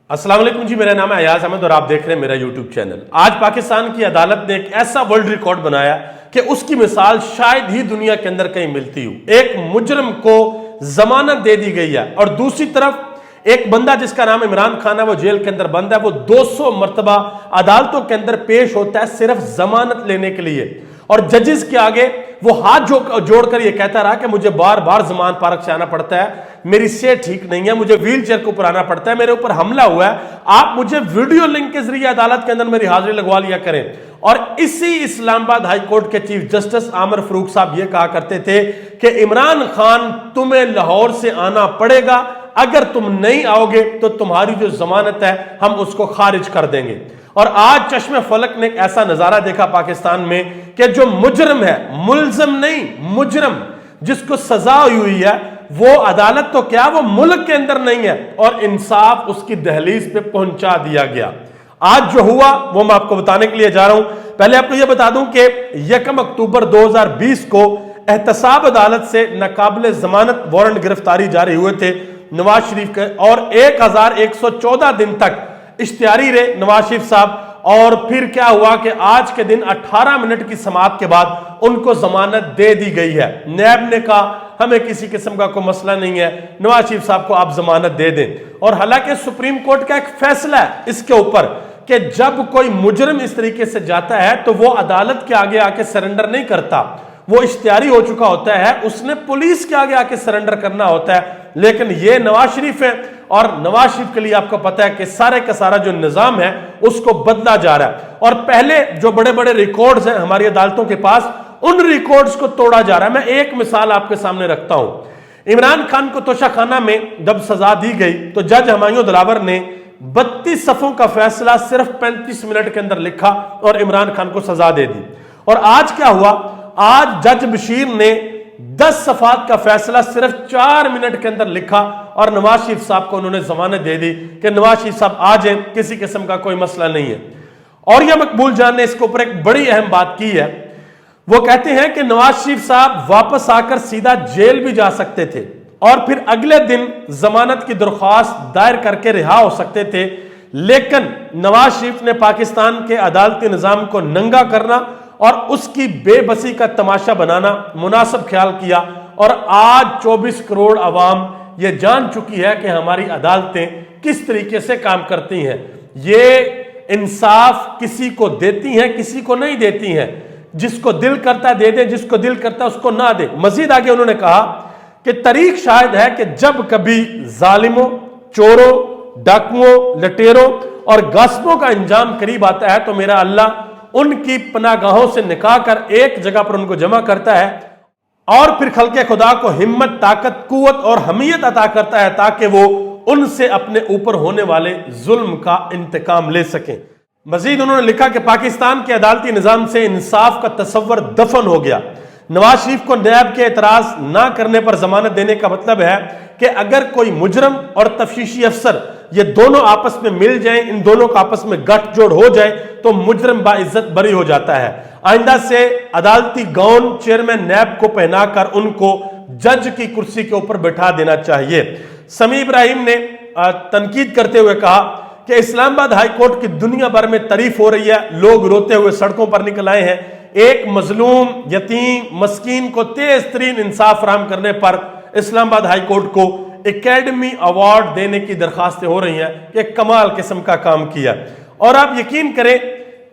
अस्सलाम वालेकुम जी, मेरा नाम है अयाज अहमद और आप देख रहे हैं मेरा यूट्यूब चैनल। आज पाकिस्तान की अदालत ने एक ऐसा वर्ल्ड रिकॉर्ड बनाया कि उसकी मिसाल शायद ही दुनिया के अंदर कहीं मिलती हो। एक मुजरिम को जमानत दे दी गई है और दूसरी तरफ एक बंदा जिसका नाम इमरान खान है, वो जेल के अंदर बंद है। वो 200 मरतबा अदालतों के अंदर पेश होता है सिर्फ जमानत लेने के लिए, और जजेस के आगे वो हाथ जोड़कर ये कहता रहा कि मुझे बार बार जमान पार्क से आना पड़ता है, मेरी सेहत ठीक नहीं है, मुझे व्हील चेयर के ऊपर आना पड़ता है, मेरे ऊपर हमला हुआ है, आप मुझे वीडियो लिंक के जरिए अदालत के अंदर मेरी हाजिरी लगवा लिया करें। और इसी इस्लामाबाद हाई कोर्ट के चीफ जस्टिस आमिर फारूक साहब ये कहा करते थे कि इमरान खान तुम्हें लाहौर से आना पड़ेगा, अगर तुम नहीं आओगे तो तुम्हारी जो जमानत है हम उसको खारिज कर देंगे। और आज चश्मे फलक ने एक ऐसा नजारा देखा पाकिस्तान में कि जो मुजरिम है, मुल्जिम नहीं मुजरिम, जिसको सजा हुई है, वो अदालत तो क्या वो मुल्क के अंदर नहीं है और इंसाफ उसकी दहलीज पे पहुंचा दिया गया। आज जो हुआ वो मैं आपको बताने के लिए जा रहा हूं। पहले आपको यह बता दूं कि 1 अक्टूबर 2020 को एहतसाब अदालत से नाकाबिले जमानत वारंट गिरफ्तारी जारी हुए थे नवाज शरीफ के, और 1114 दिन तक इश्तियारी रहे नवाज शरीफ साहब। और फिर क्या हुआ कि आज के दिन 18 मिनट की समाअत के बाद उनको जमानत दे दी गई है। नैब ने कहा हमें किसी किस्म का कोई मसला नहीं है, नवाज शरीफ साहब को आप जमानत दे दें। और हालांकि सुप्रीम कोर्ट का एक फैसला है इसके ऊपर कि जब कोई मुजरिम इस तरीके से जाता है तो वो अदालत के आगे आके सरेंडर नहीं करता, वो इश्तियारी हो चुका होता है, उसने पुलिस के आगे आके सरेंडर करना होता है। लेकिन ये नवाज शरीफ है और नवाज शरीफ के लिए आपको पता है कि सारे का सारा जो निजाम है उसको बदला जा रहा है। और पहले जो बड़े बड़े रिकॉर्ड्स हैं हमारी अदालतों के पास, उन रिकॉर्ड्स को तोड़ा जा रहा है। मैं एक मिसाल आपके सामने रखता हूं। इमरान खान को तोशाखाना में जब सजा दी गई तो जज हमायूं दिलावर ने 32 सफ़ों का फैसला सिर्फ 35 मिनट के अंदर लिखा और इमरान खान को सजा दे दी। और आज क्या हुआ, आज जज बशीर ने 10 सफ़ात का फैसला सिर्फ 4 मिनट के अंदर लिखा और नवाज शरीफ साहब को उन्होंने जमानत दे दी कि नवाज शरीफ साहब आ जाए, किसी किस्म का कोई मसला नहीं है। और यह मकबूल जान ने इसके ऊपर एक बड़ी अहम बात की है। वो कहते हैं कि नवाज शरीफ साहब वापस आकर सीधा जेल भी जा सकते थे और फिर अगले दिन जमानत की दरख्वास्त दायर करके रिहा हो सकते थे, लेकिन नवाज शरीफ ने पाकिस्तान के अदालती निजाम को नंगा करना और उसकी बेबसी का तमाशा बनाना मुनासिब ख्याल किया। और आज 24 करोड़ अवाम ये जान चुकी है कि हमारी अदालतें किस तरीके से काम करती हैं। ये इंसाफ किसी को देती हैं, किसी को नहीं देती हैं। जिसको दिल करता है दे दे, जिसको दिल करता है उसको ना दे। मजीद आगे उन्होंने कहा कि तरीक शायद है कि जब कभी जालिमों, चोरों, डाकुओं, लटेरों और गासिबों का अंजाम करीब आता है तो मेरा अल्लाह उनकी पनागाहों से निकाल कर एक जगह पर उनको जमा करता है और फिर खल्के खुदा को हिम्मत, ताकत, कुव्वत और हमीयत अता करता है ताकि वो उनसे अपने ऊपर होने वाले जुल्म का इंतकाम ले सकें। मजीद उन्होंने लिखा कि पाकिस्तान के अदालती निजाम से इंसाफ का तस्वर दफन हो गया। नवाज शरीफ को नैब के एतराज ना करने पर जमानत देने का मतलब है कि अगर कोई मुजरम और तफ्तीशी अफसर ये दोनों आपस में मिल जाएं, इन दोनों का आपस में गठजोड़ हो जाए तो मुजरम बाइज्जत बरी हो जाता है। आइंदा से अदालती गाउन चेयरमैन नैब को पहनाकर उनको जज की कुर्सी के ऊपर बैठा देना चाहिए। समी इब्राहिम ने तनकीद करते हुए कहा कि इस्लामाबाद हाई कोर्ट की दुनिया भर में तारीफ हो रही है, लोग रोते हुए सड़कों पर निकल आए हैं। एक मजलूम, यतीम, मस्कीन को तेज तरीन इंसाफ फराहम करने पर इस्लामाबाद हाई कोर्ट को एकेडमी अवार्ड देने की दरखास्तें हो रही हैं कि कमाल किस्म का काम किया। और आप यकीन करें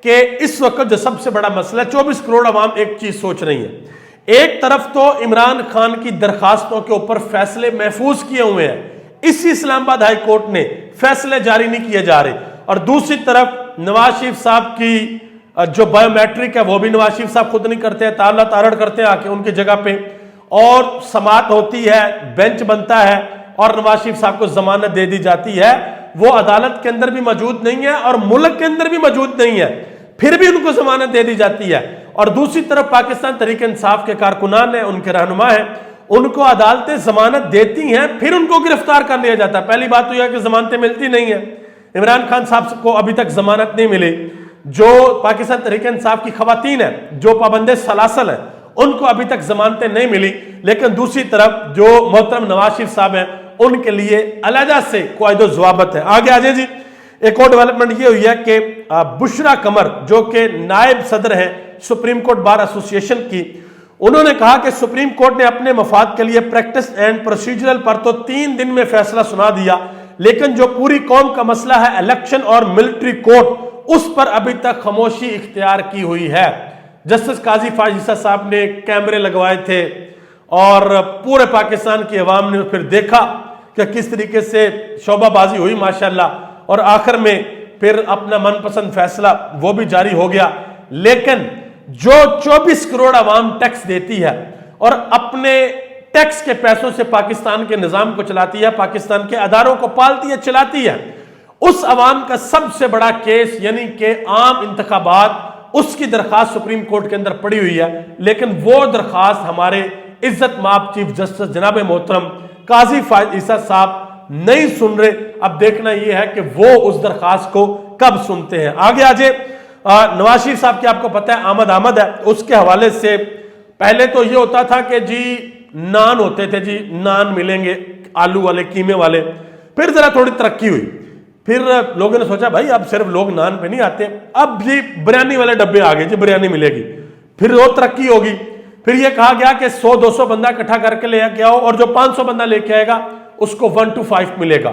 कि इस वक्त जो सबसे बड़ा मसला है, 24 करोड़ अवाम एक चीज सोच रही है। एक तरफ तो इमरान खान की दरखास्तों के ऊपर फैसले महफूज किए हुए हैं, इसी इस्लामाबाद हाई कोर्ट ने फैसले जारी नहीं किए जा रहे, और दूसरी तरफ नवाज शरीफ साहब की जो बायोमेट्रिक है वो भी नवाज शरीफ साहब खुद नहीं करते हैं, ताला तारड़ करते हैं आके उनकी जगह पे, और समाअत होती है, बेंच बनता है और नवाज शरीफ साहब को जमानत दे दी जाती है। वो अदालत के अंदर भी मौजूद नहीं है और मुल्क के अंदर भी मौजूद नहीं है, फिर भी उनको जमानत दे दी जाती है। और दूसरी तरफ पाकिस्तान तहरीक इंसाफ के कारकुनान है, उनके रहनुमा है, उनको अदालतें जमानत देती हैं, फिर उनको गिरफ्तार कर लिया जाता है। पहली बात तो यह कि जमानतें मिलती नहीं है। इमरान खान साहब को अभी तक जमानत नहीं मिली। जो पाकिस्तान तहरीक इंसाफ की खवातीन है, जो पाबंदे सलासल है, उनको अभी तक जमानतें नहीं मिली। लेकिन दूसरी तरफ जो मोहतरम नवाज शरीफ साहब हैं उनके लिए अलहदा से क़वाइद व ज़वाबित है। आगे आ जाए जी। ایک اور ڈیولپمنٹ یہ ہوئی ہے کہ بشرا قمر جو کہ نائب صدر ہیں سپریم کورٹ بار ایسوسی ایشن کی، انہوں نے کہا کہ سپریم کورٹ نے اپنے مفاد کے لیے پریکٹس اینڈ پروسیجرل پر تو 3 دن میں فیصلہ سنا دیا، لیکن جو پوری قوم کا مسئلہ ہے الیکشن اور ملٹری کورٹ، اس پر ابھی تک خاموشی اختیار کی ہوئی ہے۔ جسٹس قاضی فائز عیسیٰ صاحب نے کیمرے لگوائے تھے اور پورے پاکستان کی عوام نے پھر دیکھا کہ کس طریقے سے شعبہ بازی ہوئی ماشاءاللہ، اور آخر میں پھر اپنا من پسند فیصلہ وہ بھی جاری ہو گیا۔ لیکن جو 24 کروڑ عوام ٹیکس دیتی ہے اور اپنے ٹیکس کے پیسوں سے پاکستان کے نظام کو چلاتی ہے، پاکستان کے اداروں کو پالتی ہے، چلاتی ہے، اس عوام کا سب سے بڑا کیس یعنی کہ عام انتخابات، اس کی درخواست سپریم کورٹ کے اندر پڑی ہوئی ہے، لیکن وہ درخواست ہمارے عزت مآب چیف جسٹس جناب محترم قاضی فائز عیسیٰ صاحب نہیں سن رہے۔ اب دیکھنا یہ ہے کہ وہ اس درخواست کو کب سنتے ہیں۔ آگے آجے نواز شریف صاحب کی آپ کو پتہ ہے آمد ہے، اس کے حوالے سے پہلے تو یہ ہوتا تھا کہ جی نان ہوتے تھے، جی نان ملیں گے آلو والے قیمے والے، پھر ذرا تھوڑی ترقی ہوئی، پھر لوگوں نے سوچا بھائی اب صرف لوگ نان پہ نہیں آتے، اب جی بریانی والے ڈبے آگے، جی بریانی ملے گی، پھر وہ ترقی ہوگی، پھر یہ کہا گیا کہ 100-200 بندہ اکٹھا کر کے لے کے آؤ اور جو 500 بندہ لے کے آئے گا اس کو 1 to 5 ملے گا،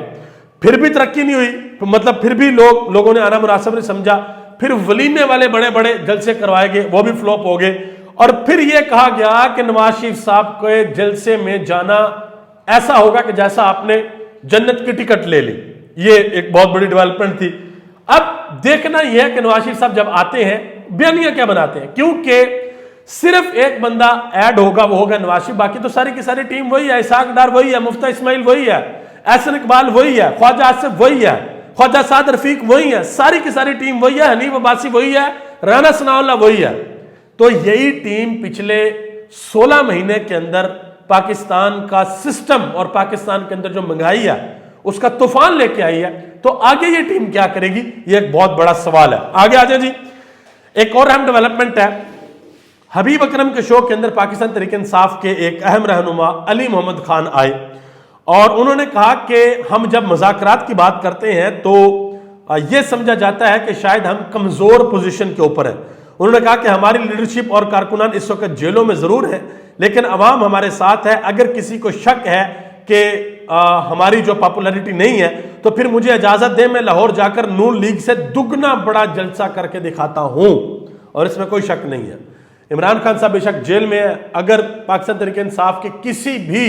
پھر بھی ترقی نہیں ہوئی، مطلب پھر بھی لوگوں نے آنا مناسب نہیں سمجھا، پھر ولیمے والے بڑے بڑے جلسے کروائے گئے، وہ بھی فلوپ ہو گئے، اور پھر یہ کہا گیا کہ نواز شریف صاحب کے جلسے میں جانا ایسا ہوگا کہ جیسا آپ نے جنت کی ٹکٹ لے لی۔ یہ ایک بہت بڑی ڈیولپمنٹ تھی۔ اب دیکھنا یہ ہے کہ نواز شریف صاحب جب آتے ہیں بیانیاں کیا بناتے ہیں، کیونکہ صرف ایک بندہ ایڈ ہوگا، وہ ہوگا نواز شریف، باقی تو ساری کی ساری ٹیم وہی ہے، اسحاق ڈار وہی ہے، مفتیٰ اسماعیل وہی ہے، احسن اقبال وہی ہے، خواجہ آصف وہی ہے، خواجہ سعد رفیق وہی ہے، ساری کی ساری ٹیم وہی ہے، حنیف عباسی وہی ہے، رانا ثناء اللہ وہی ہے۔ تو یہی ٹیم پچھلے 16 مہینے کے اندر پاکستان کا سسٹم اور پاکستان کے اندر جو مہنگائی ہے اس کا طوفان لے کے آئی ہے، تو آگے یہ ٹیم کیا کرے گی، یہ ایک بہت بڑا سوال ہے۔ آگے آ جائیں جی، ایک اور اہم ڈیولپمنٹ ہے، حبیب اکرم کے شو کے اندر پاکستان تحریک انصاف کے ایک اہم رہنما علی محمد خان آئے اور انہوں نے کہا کہ ہم جب مذاکرات کی بات کرتے ہیں تو یہ سمجھا جاتا ہے کہ شاید ہم کمزور پوزیشن کے اوپر ہیں۔ انہوں نے کہا کہ ہماری لیڈرشپ اور کارکنان اس وقت جیلوں میں ضرور ہیں، لیکن عوام ہمارے ساتھ ہے، اگر کسی کو شک ہے کہ ہماری جو پاپولیرٹی نہیں ہے تو پھر مجھے اجازت دیں، میں لاہور جا کر نون لیگ سے دگنا بڑا جلسہ کر کے دکھاتا ہوں، اور اس میں کوئی شک نہیں ہے۔ عمران خان صاحب بے شک جیل میں ہے، اگر پاکستان تحریک انصاف کے کسی بھی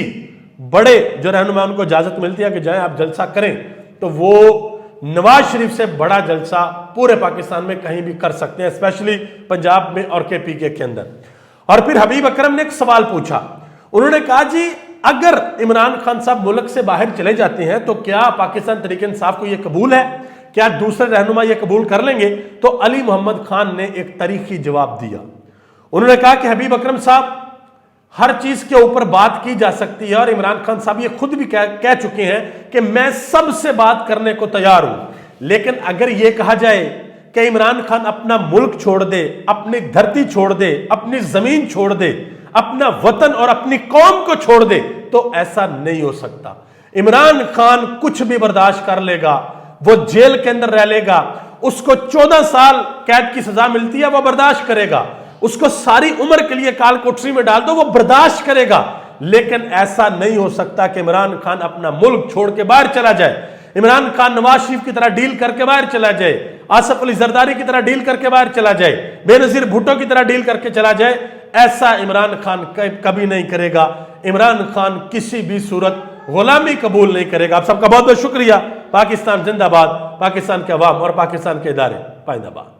بڑے جو رہنما ان کو اجازت ملتی ہے کہ جائیں آپ جلسہ کریں، تو وہ نواز شریف سے بڑا جلسہ پورے پاکستان میں کہیں بھی کر سکتے ہیں، اسپیشلی پنجاب میں اور KPK کے اندر۔ اور پھر حبیب اکرم نے ایک سوال پوچھا، انہوں نے کہا جی اگر عمران خان صاحب ملک سے باہر چلے جاتے ہیں تو کیا پاکستان تحریک انصاف کو یہ قبول ہے، کیا دوسرے رہنما یہ قبول کر لیں گے؟ تو علی محمد خان نے ایک تاریخی جواب دیا، انہوں نے کہا کہ حبیب اکرم صاحب ہر چیز کے اوپر بات کی جا سکتی ہے، اور عمران خان صاحب یہ خود بھی کہہ چکے ہیں کہ میں سب سے بات کرنے کو تیار ہوں، لیکن اگر یہ کہا جائے کہ عمران خان اپنا ملک چھوڑ دے، اپنی دھرتی چھوڑ دے، اپنی زمین چھوڑ دے، اپنا وطن اور اپنی قوم کو چھوڑ دے، تو ایسا نہیں ہو سکتا۔ عمران خان کچھ بھی برداشت کر لے گا، وہ جیل کے اندر رہ لے گا، اس کو 14 سال قید کی سزا ملتی ہے وہ برداشت کرے گا، اس کو ساری عمر کے لیے کال کوٹری میں ڈال دو وہ برداشت کرے گا، لیکن ایسا نہیں ہو سکتا کہ عمران خان اپنا ملک چھوڑ کے باہر چلا جائے، عمران خان نواز شریف کی طرح ڈیل کر کے باہر چلا جائے، آصف علی زرداری کی طرح ڈیل کر کے باہر چلا جائے، بے نظیر بھٹو کی طرح ڈیل کر کے چلا جائے، ایسا عمران خان کبھی نہیں کرے گا۔ عمران خان کسی بھی صورت غلامی قبول نہیں کرے گا۔ آپ سب کا بہت بہت شکریہ۔ پاکستان زندہ باد، پاکستان کے عوام اور پاکستان کے ادارے پائندہ باد۔